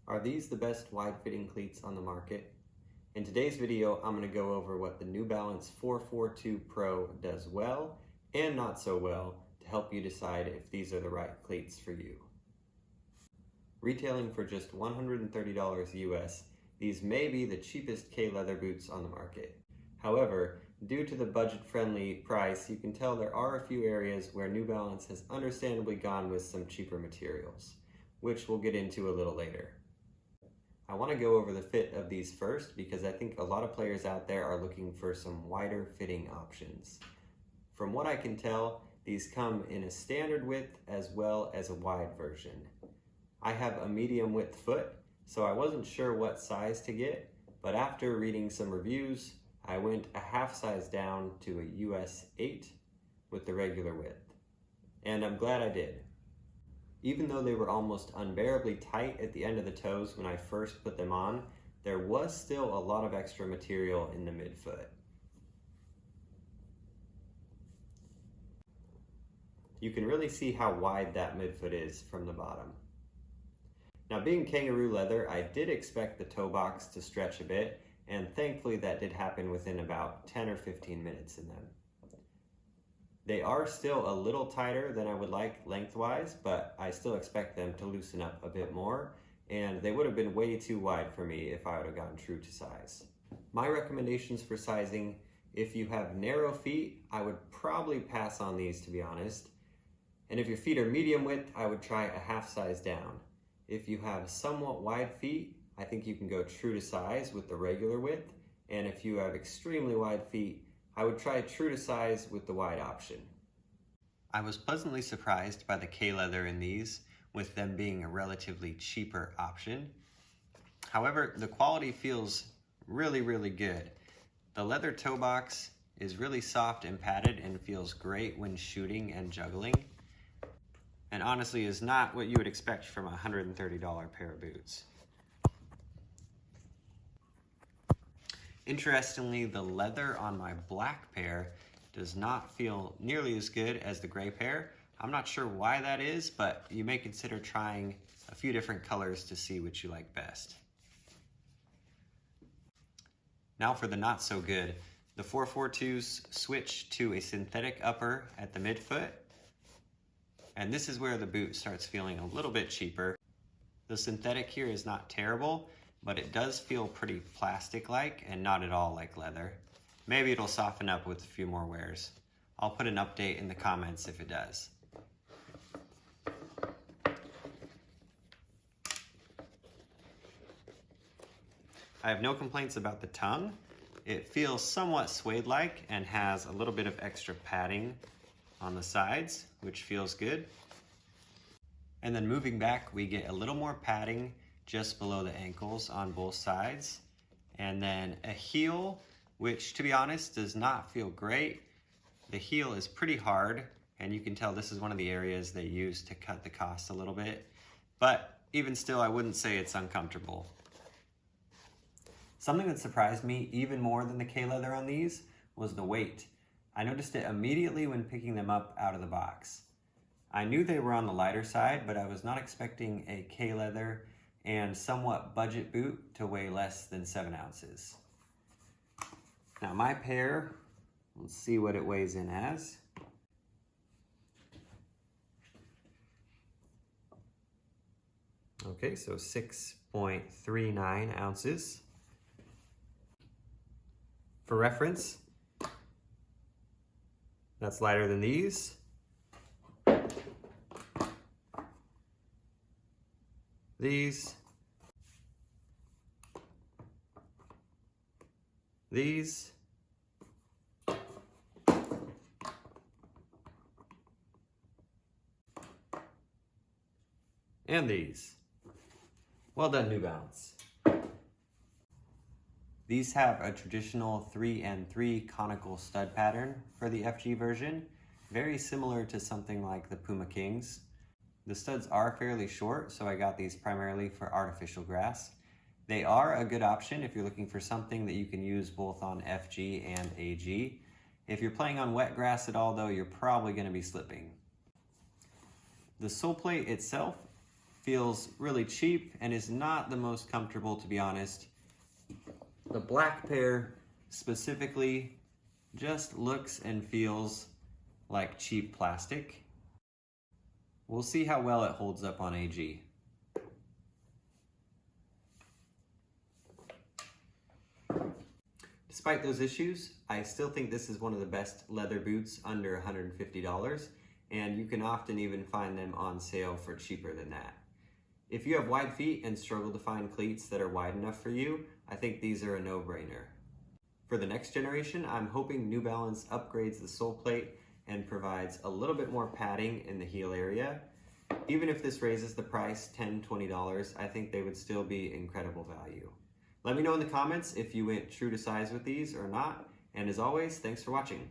Are these the best wide-fitting cleats on the market? In today's video, I'm going to go over what the New Balance 442 Pro does well and not so well to help you decide if these are the right cleats for you. Retailing for just $130 US, these may be the cheapest K-leather boots on the market. However, due to the budget-friendly price, you can tell there are a few areas where New Balance has understandably gone with some cheaper materials, which we'll get into a little later. I want to go over the fit of these first because I think a lot of players out there are looking for some wider fitting options. From what I can tell, these come in a standard width as well as a wide version. I have a medium width foot, so I wasn't sure what size to get, but after reading some reviews, I went a half size down to a US 8 with the regular width, and I'm glad I did. Even though they were almost unbearably tight at the end of the toes when I first put them on, there was still a lot of extra material in the midfoot. You can really see how wide that midfoot is from the bottom. Now, being kangaroo leather, I did expect the toe box to stretch a bit, and thankfully that did happen within about 10 or 15 minutes in them. They are still a little tighter than I would like lengthwise, but I still expect them to loosen up a bit more, and they would have been way too wide for me if I would have gotten true to size. My recommendations for sizing: if you have narrow feet, I would probably pass on these, to be honest. And if your feet are medium width, I would try a half size down. If you have somewhat wide feet, I think you can go true to size with the regular width, and if you have extremely wide feet, I would try true to size with the wide option. I was pleasantly surprised by the K-leather in these, with them being a relatively cheaper option. However, the quality feels really good. The leather toe box is really soft and padded and feels great when shooting and juggling, and honestly is not what you would expect from a $130 pair of boots. Interestingly, the leather on my black pair does not feel nearly as good as the gray pair. I'm not sure why that is, but you may consider trying a few different colors to see which you like best. Now for the not so good. The 442s switch to a synthetic upper at the midfoot, and this is where the boot starts feeling a little bit cheaper. The synthetic here is not terrible, but it does feel pretty plastic-like and not at all like leather. Maybe it'll soften up with a few more wears. I'll put an update in the comments if it does. I have no complaints about the tongue. It feels somewhat suede-like and has a little bit of extra padding on the sides, which feels good. And then moving back, we get a little more padding just below the ankles on both sides, and then a heel, which to be honest does not feel great. The heel is pretty hard, and you can tell this is one of the areas they use to cut the cost a little bit, but even still I wouldn't say it's uncomfortable. Something that surprised me even more than the K-leather on these was the weight. I noticed it immediately when picking them up out of the box. I knew they were on the lighter side, but I was not expecting a K-leather and somewhat budget boot to weigh less than 7 ounces. Now my pair, let's see what it weighs in as. Okay, so 6.39 ounces. For reference, that's lighter than these. These, and these. Well done, New Balance. These have a traditional 3-and-3 conical stud pattern for the FG version, very similar to something like the Puma Kings. The studs are fairly short, so I got these primarily for artificial grass. They are a good option if you're looking for something that you can use both on FG and AG. If you're playing on wet grass at all though, you're probably going to be slipping. The sole plate itself feels really cheap and is not the most comfortable, to be honest. The black pair specifically just looks and feels like cheap plastic. We'll see how well it holds up on AG. Despite those issues, I still think this is one of the best leather boots under $150, and you can often even find them on sale for cheaper than that. If you have wide feet and struggle to find cleats that are wide enough for you, I think these are a no-brainer. For the next generation, I'm hoping New Balance upgrades the sole plate and provides a little bit more padding in the heel area. Even if this raises the price $10, $20, I think they would still be incredible value. Let me know in the comments if you went true to size with these or not, and as always, thanks for watching.